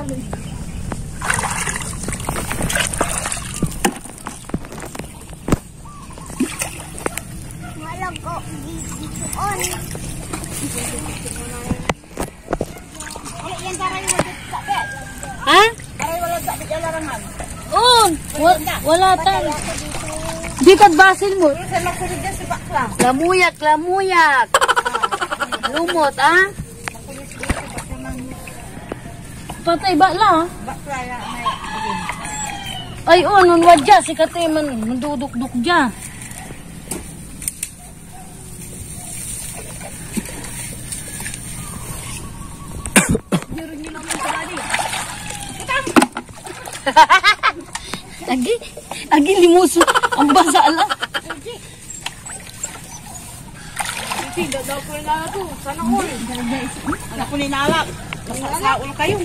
ano. Walang ko dito on. Yan taray wala sakit. Ha? Taray wala sakit ang larangan. Oo. Wala tan. Di kat basil mo. Sa makulit dyan si bakla. Lamuyak, lamuyak. Lumot, ah? Patay ba lang? Bakla ya may. Ay, oh, nun wadya. Si katay man, manduduk-duk dya. Agi limuso. Ang basa ala. Hindi, daw ko nila to. Sana all. Anak ko ninalak. Masasaul kayo.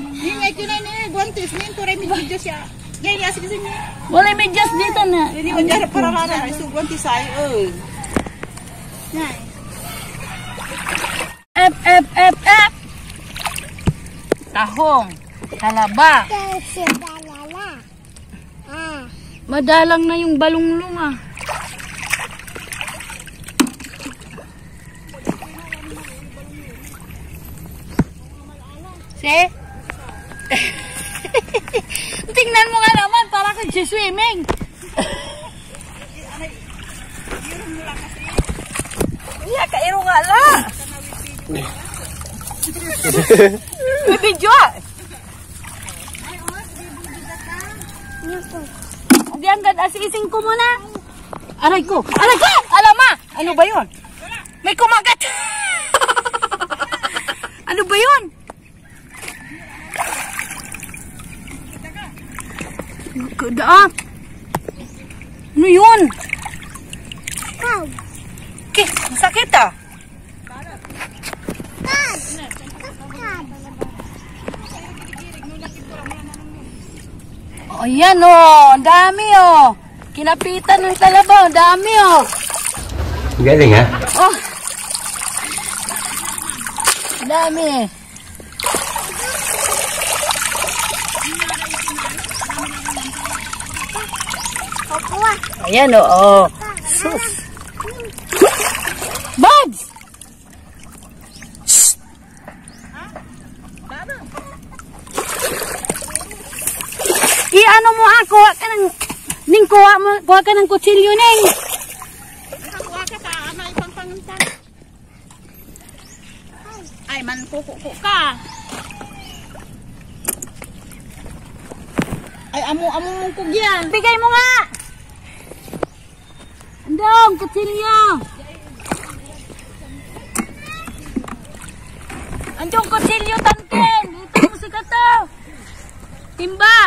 Hindi nga ito na yun. Guantes. Ngayon ko rin medyo siya. Ngayon yasi kasi niya. Wala may just dito na. Hindi ko dyan para rana. Ito guantes ay. F. Tahong. Talaba. Madalang na yung balunglong ah. See? Tingnan mo nga naman, para kang swimming. Iya, kairo nga la. May video ah. Hindi ang asising ko muna. Aray ko! Aray ko! Alama! Ano ba yun? May kumagat! Ano ba yun? Kudaap! Ano yun? Okay, masakit ah. Oh, yan oh, ang dami oh. Kinapitan ng talaba, ang dami oh. Galing ha? Oh. Ang dami. Ayan oh. Sus. Bugs! I-ano mo ha, kuha ka ng kuha ka ng kutsilyo ning. Kuha ka ka, may pangpanguntan. Ay, man kukuko ka. Ay, amo mong kugyan. Bigay mo nga. Andong, kutsilyo. Andong kutsilyo, tanken. Dito mo si Kato. Timba.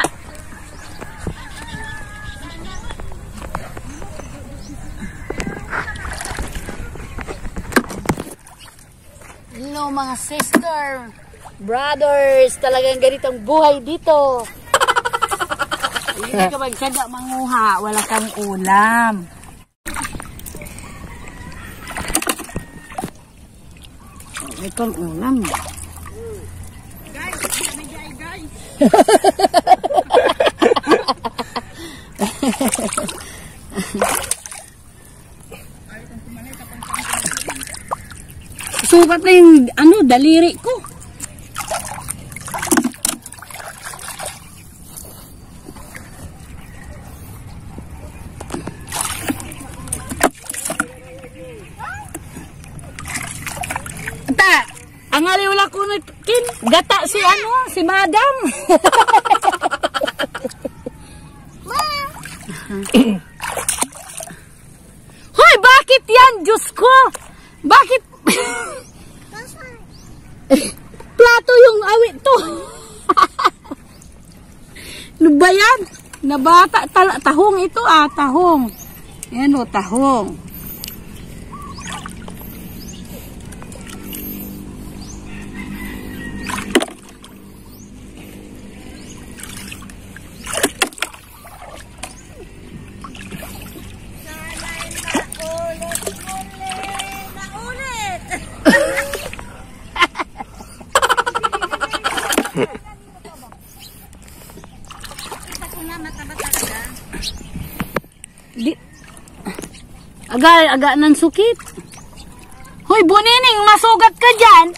Hello mga sister, brothers, talagang ganitong buhay dito. Hindi ka magsada manguha, wala kang ulam. May kang ulam. Guys, guys. Sukat na yung daliri ko. Ata, ang aliwala ko na gata si madam. Hoy, bakit yan? Diyos ko! Bakit? Plato yung awit to. Ano ba yan? Nabata, tahong ito tahong. Yan o, tahong. Aga ng sukit. Hoy, Bunining, masugat ka dyan.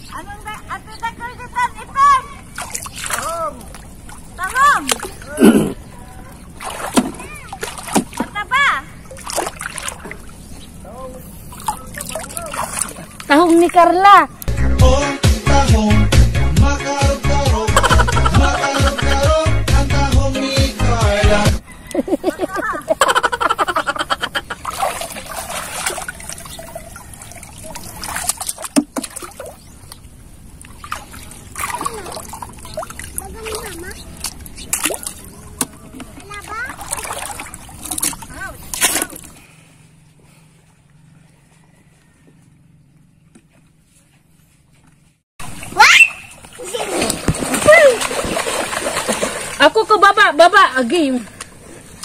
Anong ba? Ate Dakulitan, ipon! Tahong! Ata ba? Tahong ni Carla. Tahong, makarog-karog, makarog-karog, ang tahong ni Carla. Ako ko baba again.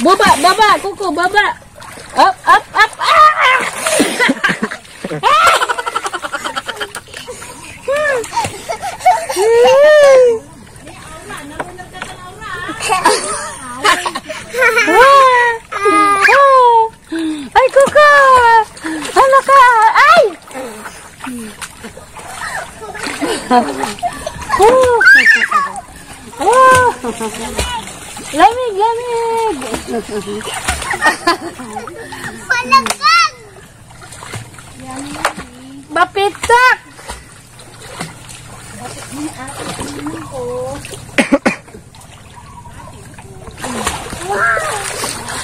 Baba, kuko baba. Up. Ay, kuko. Ano ka? Ay! Lamig. Palagkan! Bapitak!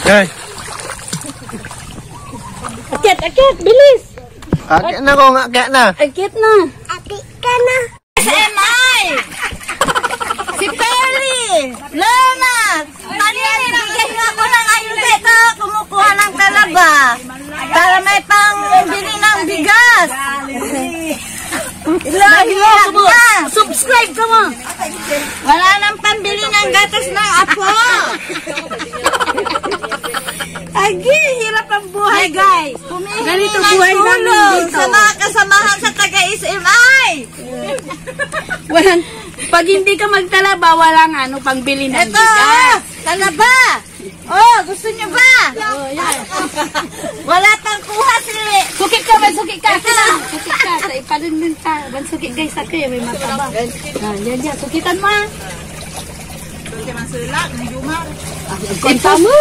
Hey, Akit, bilis! akit na ko nga, akit na. Akit na! Ati ka na! SMI! Si Perry! Lona! Manili, bigyan mo ako ng ayuda ito. Kumukuha ng talaba. Para may pang-bili ng bigas. Ilahiyak na! Subscribe ka mo! Wala nang pambili ng gatas ng apo. Agi, hirap ang buhay, guys. Ganito Humingi buhay ng namin tulong dito. sa mga kasamahan sa taga-SMI. Pag hindi ka magtalaba, walang pangbili ng Ito, bigas. talaba. Oh, gusto niyo ba? Wala pang kuha si... Sukit ka. Sukit ka. Sa ipanin ka. Sukit guys, sa kaya may mataba. Yan. Sukitan mo.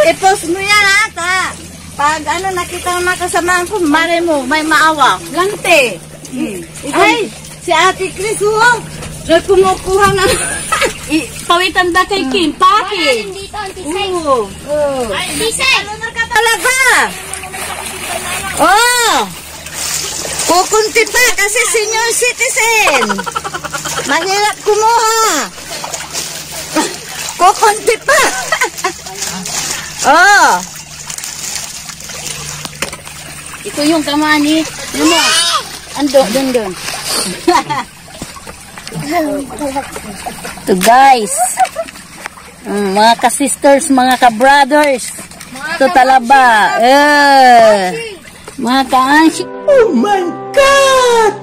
I-post mo yan, ha? Pag nakita ng mga kasamahan ko, mare mo, may maawa. Lante. Ay, si Ate Chris, kumukuha ng... Pawitan da kay Kim. Paki. Oo. Talaga. Oh. Kukunti pa kasi senior citizen. Mahirap kumuha. Kukunti pa. Oh. Ito yung kamani. Ano mo? Doon. Ito guys. Mga ka-sisters, mga ka-brothers. Ito talaba. Mga ka-anshi. Oh my God!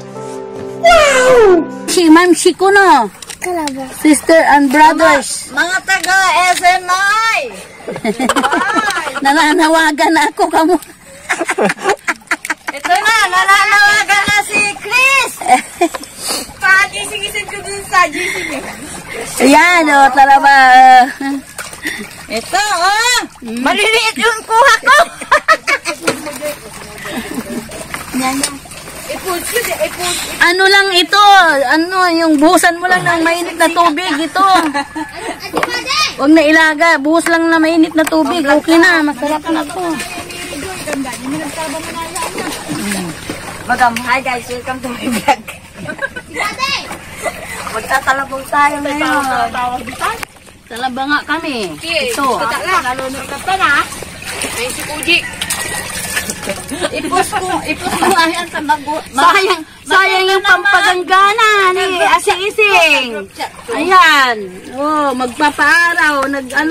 Wow! Si Ma'am Shikuno. Sister and brothers. Mga taga-SMI. Nananawagan ako kamo. Ito na, nananawagan na si Chris. Pagising-isip ko dun sa GCB. Ayan, talaba. Ito, maliliit yung kuha ko. Ano lang ito? Yung buhusan mo lang ng mainit na tubig ito. Huwag na ilaga, buhos lang na mainit na tubig. Okay na, masarap na to. Hi guys, welcome to my vlog. Magtatalabog tayo ngayon. Talaba nga kami. Ito. Nalunod ka pa na. Ay, si Uji. Ipos mo ayan sa Sayang yung pampaganggana ni Ase Ising. Ayan. Oh, magpapaaraw,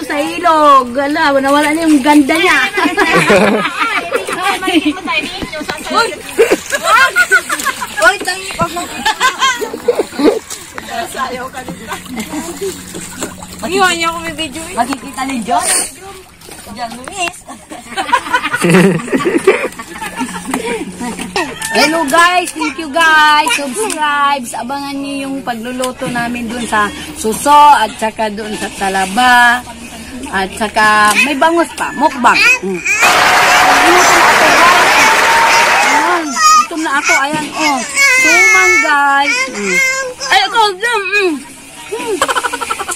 sa ilog. Ala, nawala na yung ganda niya. Oy, tangi pa mo. Sayaw ka dito. Iwan niya ako may video. Makikita ni John. John Luis. Hello guys, thank you guys. Subscribe. Abangan niyo yung pagluluto namin dun sa suso at saka dun sa talaba. At saka may bangus pa, mukbang. Gutom na ako, ayan oh. Suman guys. Ay ako,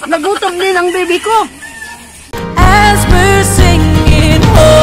nagutom din ang baby ko. As we're singing, oh.